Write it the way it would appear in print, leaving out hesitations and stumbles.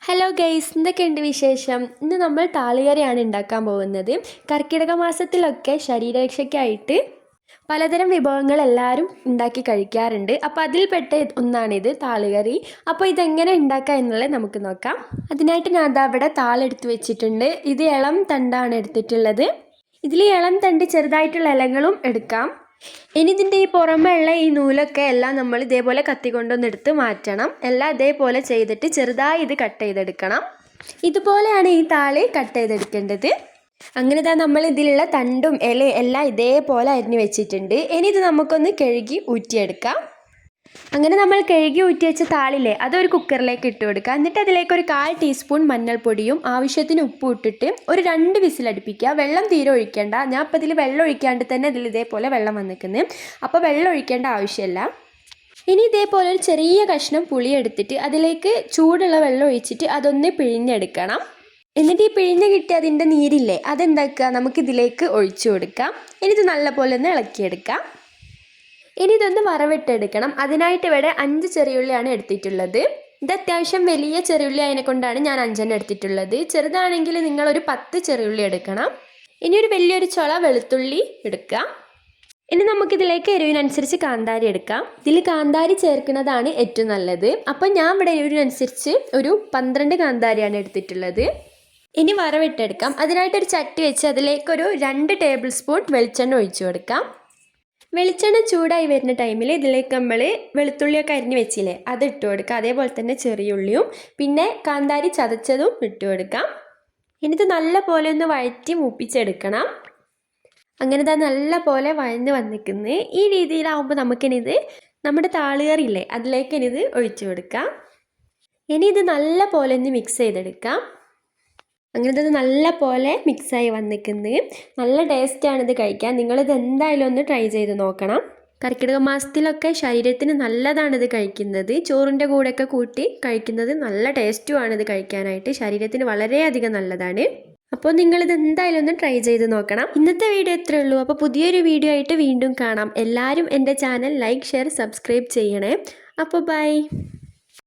Hello guys, എന്തൊക്കെയുണ്ട് വിശേഷം? ഇന്ന് നമ്മൾ താളികറിയാണ് ഉണ്ടാക്കാൻ പോകുന്നത്. കർക്കിടക മാസത്തിലൊക്കെ ശരീരരക്ഷയ്ക്കായിട്ട് പലതരം വിഭവങ്ങൾ എല്ലാവരും ഉണ്ടാക്കി കഴിക്കാറുണ്ട്. അപ്പോൾ അതിൽപ്പെട്ട ഒന്നാണിത്, താളികറി. അപ്പോൾ ഇതെങ്ങനെ ഉണ്ടാക്കാം എന്നുള്ളത് നമുക്ക് നോക്കാം. അതിനായിട്ട് ഞാൻ അവിടെ താളെടുത്ത് വെച്ചിട്ടുണ്ട്. ഇത് ഇളം തണ്ടാണ് എടുത്തിട്ടുള്ളത്. ഇതിൽ ഇളം തണ്ട് ചെറുതായിട്ടുള്ള ഇലകളും എടുക്കാം. ഇനി ഇതിൻ്റെ ഈ പുറമേയുള്ള ഈ നൂലൊക്കെ എല്ലാം നമ്മൾ ഇതേപോലെ കത്തി കൊണ്ടൊന്ന് എടുത്ത് മാറ്റണം. എല്ലാം ഇതേപോലെ ചെയ്തിട്ട് ചെറുതായി ഇത് കട്ട് ചെയ്തെടുക്കണം. ഇതുപോലെയാണ് ഈ താളി കട്ട് ചെയ്തെടുക്കേണ്ടത്. അങ്ങനെ തന്നെ നമ്മൾ ഇതിലുള്ള തണ്ടും ഇലയും എല്ലാം ഇതേപോലെ അരിഞ്ഞ് വെച്ചിട്ടുണ്ട്. ഇനി ഇത് നമുക്കൊന്ന് കഴുകി ഊറ്റിയെടുക്കാം. അങ്ങനെ നമ്മൾ കഴുകി ഊറ്റി വെച്ച താളില്ലേ, അതൊരു കുക്കറിലേക്ക് ഇട്ട് കൊടുക്കുക. എന്നിട്ട് അതിലേക്ക് ഒരു 1/4 ടീസ്പൂൺ മഞ്ഞൾപ്പൊടിയും ആവശ്യത്തിന് ഉപ്പും ഇട്ടിട്ട് ഒരു 2 വിസിലടുപ്പിക്കുക. വെള്ളം തീരെ ഒഴിക്കേണ്ട. ഞാൻ ഇപ്പോൾ ഇതിൽ വെള്ളം ഒഴിക്കാണ്ട് തന്നെ ഇതിൽ ഇതേപോലെ വെള്ളം വന്നിരിക്കുന്നത്. അപ്പോൾ വെള്ളം ഒഴിക്കേണ്ട ആവശ്യമില്ല. ഇനി ഇതേപോലെ ഒരു ചെറിയ കഷ്ണം പുളി എടുത്തിട്ട് അതിലേക്ക് ചൂടുള്ള വെള്ളം ഒഴിച്ചിട്ട് അതൊന്ന് പിഴിഞ്ഞെടുക്കണം. എന്നിട്ട് ഈ പിഴിഞ്ഞ് കിട്ടിയ അതിൻ്റെ നീരില്ലേ, അതെന്താക്കുക, നമുക്കിതിലേക്ക് ഒഴിച്ചു കൊടുക്കാം. ഇനി ഇത് നല്ലപോലെ ഒന്ന് ഇളക്കിയെടുക്കാം. ഇനി ഇതൊന്ന് വറവിട്ടെടുക്കണം. അതിനായിട്ട് ഇവിടെ 5 ചെറിയുള്ളിയാണ് എടുത്തിട്ടുള്ളത്. ഇത് അത്യാവശ്യം വലിയ ചെറിയുള്ളി അതിനെ കൊണ്ടാണ് ഞാൻ 5 എടുത്തിട്ടുള്ളത്. ചെറുതാണെങ്കിൽ നിങ്ങളൊരു 10 ചെറിയുള്ളി എടുക്കണം. ഇനി ഒരു വലിയൊരു ചുള വെളുത്തുള്ളി എടുക്കുക. ഇനി നമുക്കിതിലേക്ക് എരിവിനനുസരിച്ച് കാന്താരി എടുക്കാം. ഇതിൽ കാന്താരി ചേർക്കുന്നതാണ് ഏറ്റവും നല്ലത്. അപ്പം ഞാൻ ഇവിടെ എരിവിനനുസരിച്ച് ഒരു 12 കാന്താരിയാണ് എടുത്തിട്ടുള്ളത്. ഇനി വറവിട്ടെടുക്കാം. അതിനായിട്ടൊരു ചട്ടി വെച്ച് അതിലേക്കൊരു 2 ടേബിൾ സ്പൂൺ വെളിച്ചെണ്ണ ഒഴിച്ചു കൊടുക്കാം. വെളിച്ചെണ്ണ ചൂടായി വരുന്ന ടൈമിൽ ഇതിലേക്ക് നമ്മൾ വെളുത്തുള്ളിയൊക്കെ അരിഞ്ഞ് വെച്ചില്ലേ, അത് ഇട്ട് കൊടുക്കുക. അതേപോലെ തന്നെ ചെറിയുള്ളിയും പിന്നെ കാന്താരി ചതച്ചതും ഇട്ട് കൊടുക്കാം. ഇനി ഇത് നല്ല പോലെ ഒന്ന് വഴറ്റി മൂപ്പിച്ചെടുക്കണം. അങ്ങനെ ഇത് നല്ല പോലെ വഴന്ന് വന്നിരിക്കുന്നത്. ഈ രീതിയിലാവുമ്പോൾ നമുക്കിനിത് നമ്മുടെ താളികറിയില്ലേ, അതിലേക്ക് ഇനിത് ഒഴിച്ചു കൊടുക്കാം. ഇനി ഇത് നല്ല പോലെ ഒന്ന് മിക്സ് ചെയ്തെടുക്കാം. അങ്ങനെ ഇത് നല്ല പോലെ മിക്സായി വന്നിരിക്കുന്നത്. നല്ല ടേസ്റ്റാണിത് കഴിക്കാൻ. നിങ്ങളിത് എന്തായാലും ഒന്ന് ട്രൈ ചെയ്ത് നോക്കണം. കർക്കിടക മാസത്തിലൊക്കെ ശരീരത്തിന് നല്ലതാണിത് കഴിക്കുന്നത്. ചോറിൻ്റെ കൂടെയൊക്കെ കൂട്ടി കഴിക്കുന്നത് നല്ല ടേസ്റ്റുമാണിത് കഴിക്കാനായിട്ട്. ശരീരത്തിന് വളരെയധികം നല്ലതാണ്. അപ്പോൾ നിങ്ങളിത് എന്തായാലും ഒന്ന് ട്രൈ ചെയ്ത് നോക്കണം. ഇന്നത്തെ വീഡിയോ ഇത്രയേ ഉള്ളൂ. അപ്പോൾ പുതിയൊരു വീഡിയോ ആയിട്ട് വീണ്ടും കാണാം. എല്ലാവരും എൻ്റെ ചാനൽ ലൈക്ക്, ഷെയർ, സബ്സ്ക്രൈബ് ചെയ്യണേ. അപ്പോൾ ബൈ.